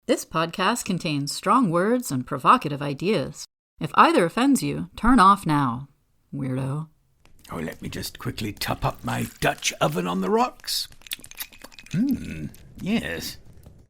This podcast contains strong words and provocative ideas. If either offends you, turn off now, weirdo. Oh, let me just quickly top up my Dutch oven on the rocks. Yes.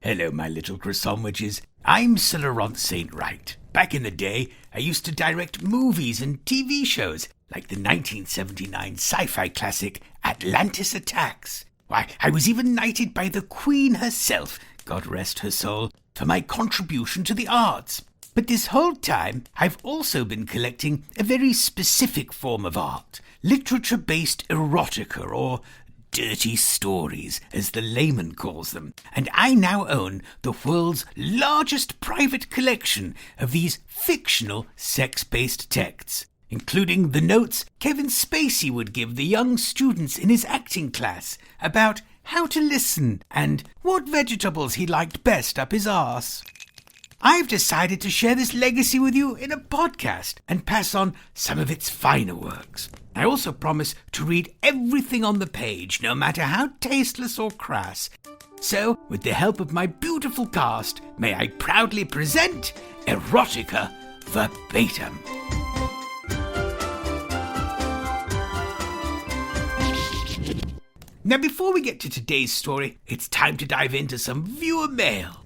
Hello, my little croissant witches. I'm Sir Laurent St. Wright. Back in the day, I used to direct movies and TV shows, like the 1979 sci-fi classic Atlantis Attacks. Why, I was even knighted by the Queen herself, God rest her soul, for my contribution to the arts. But this whole time, I've also been collecting a very specific form of art, literature-based erotica, or dirty stories, as the layman calls them, and I now own the world's largest private collection of these fictional sex-based texts, including the notes Kevin Spacey would give the young students in his acting class about how to listen and what vegetables he liked best up his arse. I've decided to share this legacy with you in a podcast and pass on some of its finer works. I also promise to read everything on the page, no matter how tasteless or crass. So, with the help of my beautiful cast, may I proudly present Erotica Verbatim. Now, before we get to today's story, it's time to dive into some viewer mail.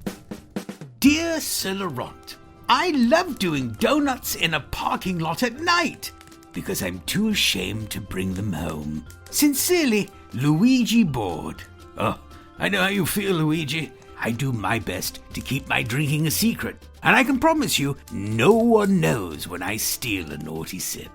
Dear Sir Laurent, I love doing donuts in a parking lot at night because I'm too ashamed to bring them home. Sincerely, Luigi Board. Oh, I know how you feel, Luigi. I do my best to keep my drinking a secret, and I can promise you no one knows when I steal a naughty sip.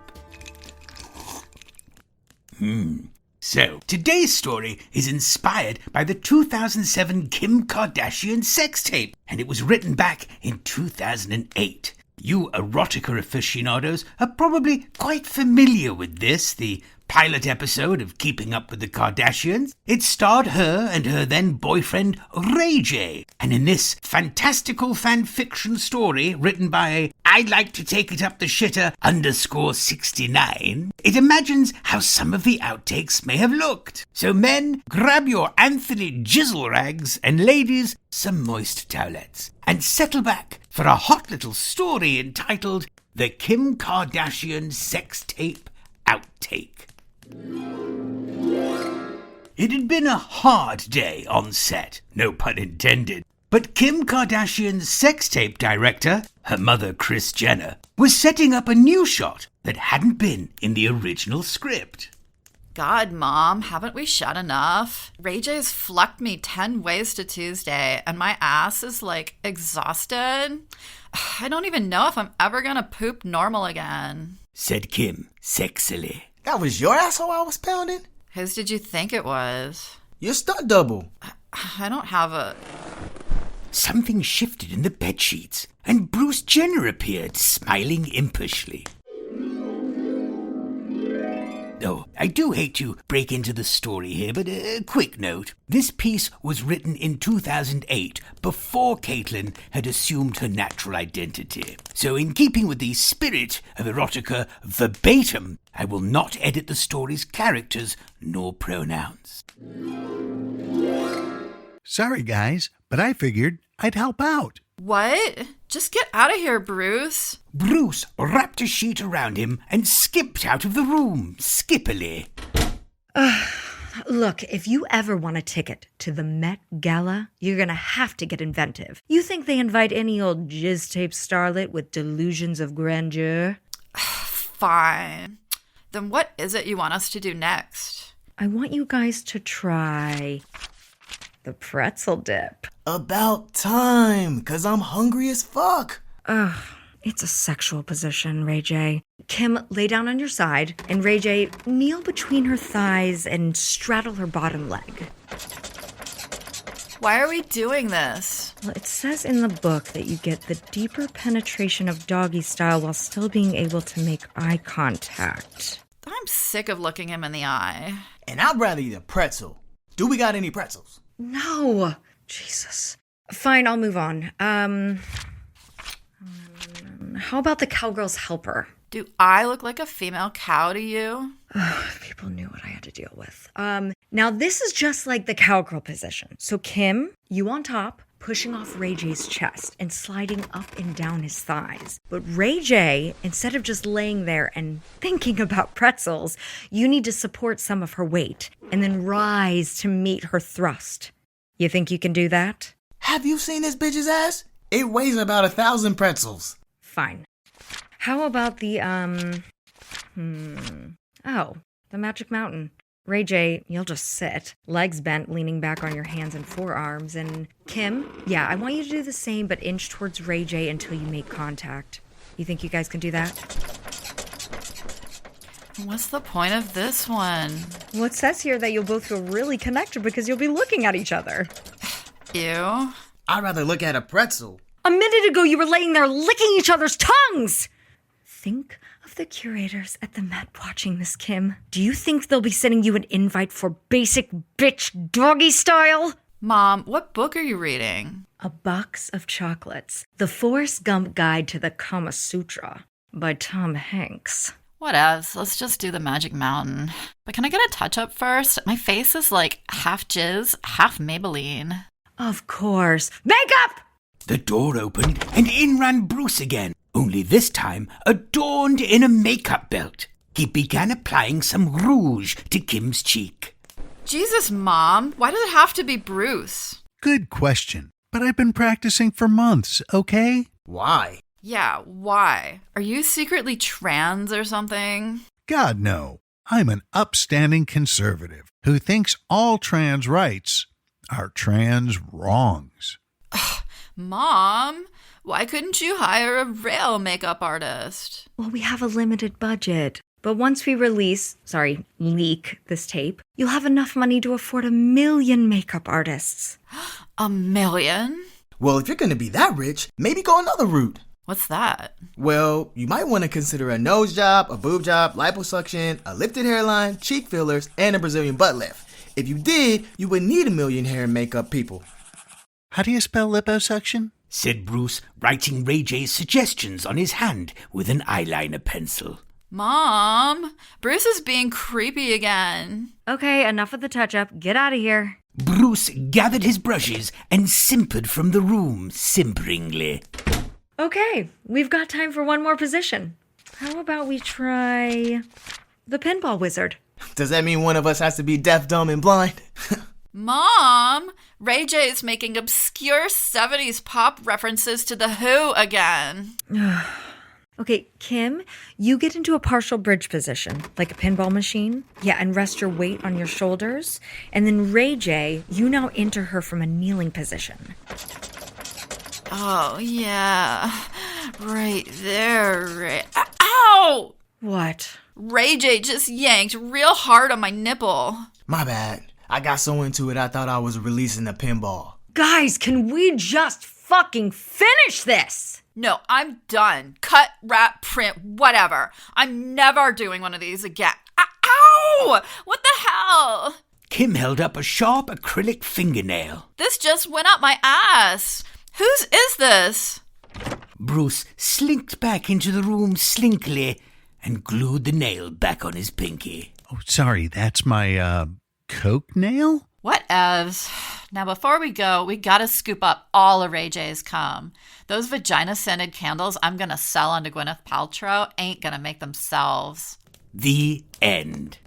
So, today's story is inspired by the 2007 Kim Kardashian sex tape, and it was written back in 2008. You erotica aficionados are probably quite familiar with this, the pilot episode of Keeping Up with the Kardashians. It starred her and her then-boyfriend Ray J, and in this fantastical fan-fiction story written by I'd like to take it up the shitter _69, it imagines how some of the outtakes may have looked. So men, grab your Anthony Jizzle rags, and ladies, some moist towelettes, and settle back for a hot little story entitled The Kim Kardashian Sex Tape Outtake. It had been a hard day on set, no pun intended, but Kim Kardashian's sex tape director, her mother Kris Jenner, was setting up a new shot that hadn't been in the original script. God, Mom, haven't we shot enough? Ray J's flucked me 10 ways to Tuesday, and my ass is, exhausted. I don't even know if I'm ever gonna poop normal again, said Kim sexily. That was your asshole I was pounding? Whose did you think it was? Your stunt double. I don't have a... Something shifted in the bedsheets, and Bruce Jenner appeared, smiling impishly. Oh, I do hate to break into the story here, but a quick note. This piece was written in 2008, before Caitlyn had assumed her natural identity. So in keeping with the spirit of Erotica Verbatim, I will not edit the story's characters nor pronouns. Sorry, guys, but I figured I'd help out. What? Just get out of here, Bruce. Bruce wrapped a sheet around him and skipped out of the room, skippily. Look, if you ever want a ticket to the Met Gala, you're gonna have to get inventive. You think they invite any old jizz-tape starlet with delusions of grandeur? Fine. Then what is it you want us to do next? I want you guys to try the pretzel dip. About time, 'cause I'm hungry as fuck. Ugh, it's a sexual position, Ray J. Kim, lay down on your side, and Ray J, kneel between her thighs and straddle her bottom leg. Why are we doing this? Well, it says in the book that you get the deeper penetration of doggy style while still being able to make eye contact. I'm sick of looking him in the eye. And I'd rather eat a pretzel. Do we got any pretzels? No. Jesus. Fine, I'll move on. How about the cowgirl's helper? Do I look like a female cow to you? People knew what I had to deal with. Now this is just like the cowgirl position. So Kim, you on top, pushing off Ray J's chest and sliding up and down his thighs. But Ray J, instead of just laying there and thinking about pretzels, you need to support some of her weight and then rise to meet her thrust. You think you can do that? Have you seen this bitch's ass? It weighs about 1,000 pretzels. Fine. How about the, the Magic Mountain. Ray J, you'll just sit, legs bent, leaning back on your hands and forearms. And Kim, yeah, I want you to do the same, but inch towards Ray J until you make contact. You think you guys can do that? What's the point of this one? Well, it says here that you'll both feel really connected because you'll be looking at each other. Ew. I'd rather look at a pretzel. A minute ago, you were laying there licking each other's tongues! Think of the curators at the Met watching this, Kim. Do you think they'll be sending you an invite for basic bitch doggy style? Mom, what book are you reading? A Box of Chocolates. The Forrest Gump Guide to the Kama Sutra by Tom Hanks. Whatevs, let's just do the Magic Mountain. But can I get a touch-up first? My face is like half jizz, half Maybelline. Of course. Makeup! The door opened and in ran Bruce again, only this time adorned in a makeup belt. He began applying some rouge to Kim's cheek. Jesus, Mom, why does it have to be Bruce? Good question, but I've been practicing for months, okay? Why? Yeah, why? Are you secretly trans or something? God, no. I'm an upstanding conservative who thinks all trans rights are trans wrongs. Mom, why couldn't you hire a real makeup artist? Well, we have a limited budget. But once we leak this tape, you'll have enough money to afford 1 million makeup artists. 1 million? Well, if you're going to be that rich, maybe go another route. What's that? Well, you might want to consider a nose job, a boob job, liposuction, a lifted hairline, cheek fillers, and a Brazilian butt lift. If you did, you would need 1 million hair and makeup people. How do you spell liposuction? Said Bruce, writing Ray J's suggestions on his hand with an eyeliner pencil. Mom, Bruce is being creepy again. Okay, enough of the touch-up. Get out of here. Bruce gathered his brushes and simpered from the room, simperingly. Okay, we've got time for one more position. How about we try the pinball wizard? Does that mean one of us has to be deaf, dumb, and blind? Mom, Ray J is making obscure 70s pop references to The Who again. Okay, Kim, you get into a partial bridge position, like a pinball machine. Yeah, and rest your weight on your shoulders. And then Ray J, you now enter her from a kneeling position. Oh, yeah. Right there. Ow! What? Ray J just yanked real hard on my nipple. My bad. I got so into it I thought I was releasing the pinball. Guys, can we just fucking finish this? No, I'm done. Cut, wrap, print, whatever. I'm never doing one of these again. Ow! What the hell? Kim held up a sharp acrylic fingernail. This just went up my ass. Whose is this? Bruce slinked back into the room slinkily and glued the nail back on his pinky. Oh, sorry, that's my, Coke nail? Whatevs. Now, before we go, we gotta scoop up all of Ray J's cum. Those vagina-scented candles I'm gonna sell onto Gwyneth Paltrow ain't gonna make themselves. The end.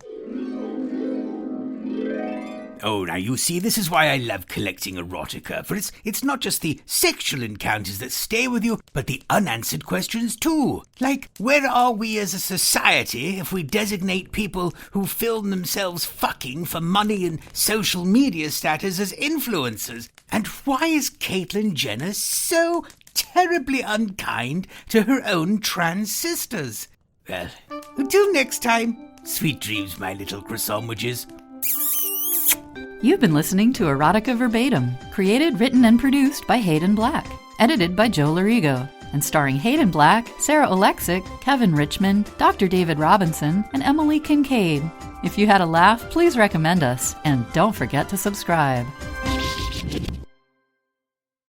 Oh, now you see, this is why I love collecting erotica, for it's not just the sexual encounters that stay with you, but the unanswered questions too. Like, where are we as a society if we designate people who film themselves fucking for money and social media status as influencers? And why is Caitlyn Jenner so terribly unkind to her own trans sisters? Well, until next time, sweet dreams, my little croissant-widges. You've been listening to Erotica Verbatim, created, written, and produced by Hayden Black, edited by Joe Lorigo, and starring Hayden Black, Sarah Oleksyk, Kevin Richmond, Dr. David Robinson, and Emily Kincaid. If you had a laugh, please recommend us, and don't forget to subscribe.